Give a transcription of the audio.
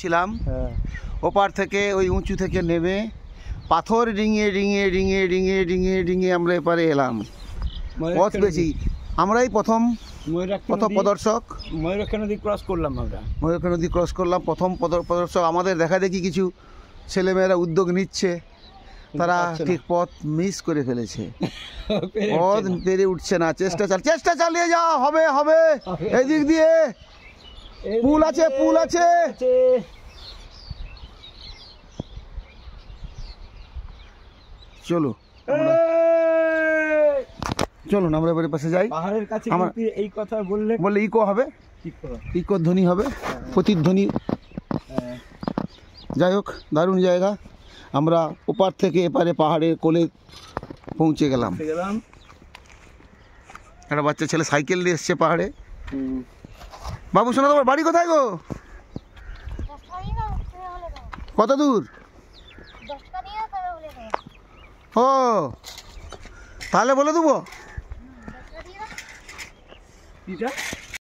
ছিলাম ওপার থেকে ওই উঁচু থেকে নেমে পাথর ডিঙিয়ে ডিঙিয়ে ডিঙিয়ে ডিঙিয়ে ডিঙিয়ে ডিঙিয়ে আমরা এপারে এলাম। পথ বেশি, আমরাই প্রথম পদর্শক। ময়ূরাক্ষী নদী ক্রস করলাম আমরা, ময়ূরাক্ষী নদী ক্রস করলাম প্রথম পদর্শক। আমাদের দেখা দেখি কিছু ছেলেমেয়েরা উদ্যোগ নিচ্ছে, তারা ঠিক পথ মিস করে ফেলেছে, পথ পেরে উঠছে না। চেষ্টা চালিয়ে যাও, হবে হবে। এদিক দিয়ে পুল আছে, পুল আছে। চলো চলুন আমরা এবারে পাশে যাই। পাহাড়ের কাছে এই কথা বললে ইকো হবে, ইকো ধ্বনি হবে, প্রতিধ্বনি। যাই হোক, দারুণ জায়গা। আমরা ওপার থেকে এপারে পাহাড়ের কোলে পৌঁছে গেলাম। একটা বাচ্চা ছেলে সাইকেল দিয়ে এসছে পাহাড়ে। বাবু শোনো, তোমার বাড়ি কোথায় গো? কত দূর? ও তাহলে বলে দেবো।